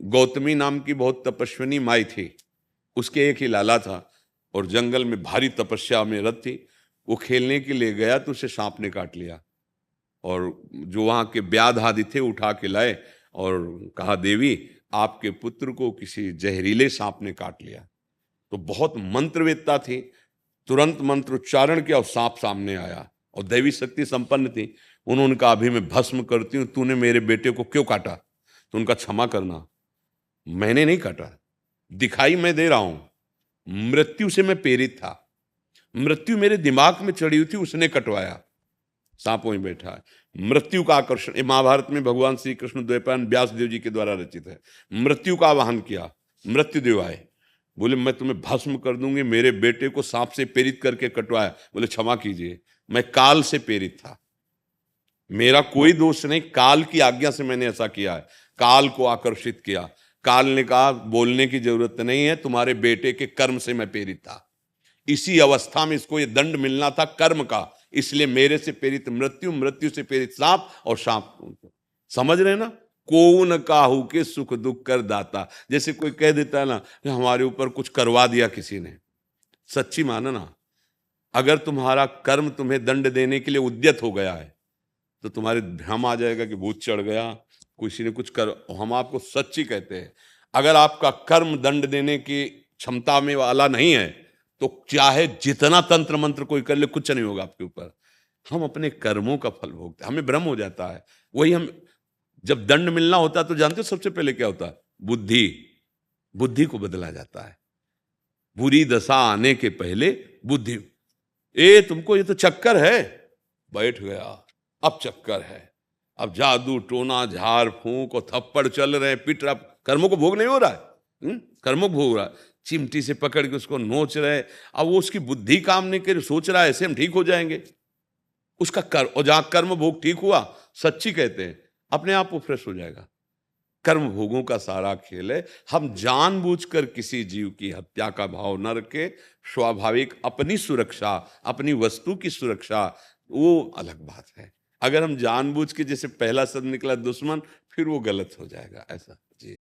गौतमी नाम की बहुत तपस्विनी माई थी, उसके एक ही लाला था और जंगल में भारी तपस्या में रत थी। वो खेलने के लिए गया तो उसे सांप ने काट लिया, और जो वहाँ के व्याध आदि थे उठा के लाए और कहा, देवी आपके पुत्र को किसी जहरीले सांप ने काट लिया। तो बहुत मंत्रवेत्ता थी, तुरंत मंत्र उच्चारण किया और सांप सामने आया, और दैवी शक्ति संपन्न थी। उन्होंने कहा, अभी मैं भस्म करती हूँ, तूने मेरे बेटे को क्यों काटा? तो उनका, क्षमा करना, मैंने नहीं काटा, दिखाई मैं दे रहा हूं, मृत्यु से मैं प्रेरित था, मृत्यु मेरे दिमाग में चढ़ी हुई थी, उसने कटवाया। सांप वहीं बैठा है। मृत्यु का आकर्षण, ये महाभारत में भगवान श्री कृष्ण द्वैपायन व्यास देव जी के द्वारा रचित है। मृत्यु का आवाहन किया, मृत्युदेव आए, बोले मैं तुम्हें भस्म कर दूंगी, मेरे बेटे को सांप से प्रेरित करके कटवाया। बोले क्षमा कीजिए, मैं काल से प्रेरित था, मेरा कोई दोष नहीं, काल की आज्ञा से मैंने ऐसा किया है, काल को आकर्षित किया। काल ने कहा बोलने की जरूरत नहीं है, तुम्हारे बेटे के कर्म से मैं प्रेरित था, इसी अवस्था में इसको ये दंड मिलना था कर्म का, इसलिए मेरे से प्रेरित मृत्यु, मृत्यु से प्रेरित सांप, और सांप, समझ रहे ना, को न काहू के सुख दुख कर दाता। जैसे कोई कह देता है ना कि हमारे ऊपर कुछ करवा दिया किसी ने, सच्ची मानना, अगर तुम्हारा कर्म तुम्हें दंड देने के लिए उद्यत हो गया है तो तुम्हारे भ्रम आ जाएगा कि भूत चढ़ गया, किसी ने कुछ कर। हम आपको सच्ची कहते हैं, अगर आपका कर्म दंड देने की क्षमता में वाला नहीं है तो चाहे जितना तंत्र मंत्र कोई कर ले, कुछ नहीं होगा आपके ऊपर। हम अपने कर्मों का फल भोगते हैं, हमें भ्रम हो जाता है। वही हम जब दंड मिलना होता है तो जानते हो सबसे पहले क्या होता है? बुद्धि, बुद्धि को बदला जाता है। बुरी दशा आने के पहले बुद्धि, ए तुमको ये तो चक्कर है, बैठ गया, अब चक्कर है, अब जादू टोना झाड़ फूंक और थप्पड़ चल रहे हैं, पिट रहा, कर्मों को भोग नहीं हो रहा है, कर्मों को भोग रहा है, चिमटी से पकड़ के उसको नोच रहे। अब वो उसकी बुद्धि काम नहीं करे, सोच रहा है ऐसे हम ठीक हो जाएंगे, उसका कर्म, और जहां कर्म भोग ठीक हुआ, सच्ची कहते हैं, अपने आप वो फ्रेश हो जाएगा। कर्म भोगों का सारा खेल है। हम जानबूझकर किसी जीव की हत्या का भाव न रखें, स्वाभाविक अपनी सुरक्षा, अपनी वस्तु की सुरक्षा, वो अलग बात है। अगर हम जानबूझ के, जैसे पहला शब्द निकला दुश्मन, फिर वो गलत हो जाएगा, ऐसा जी।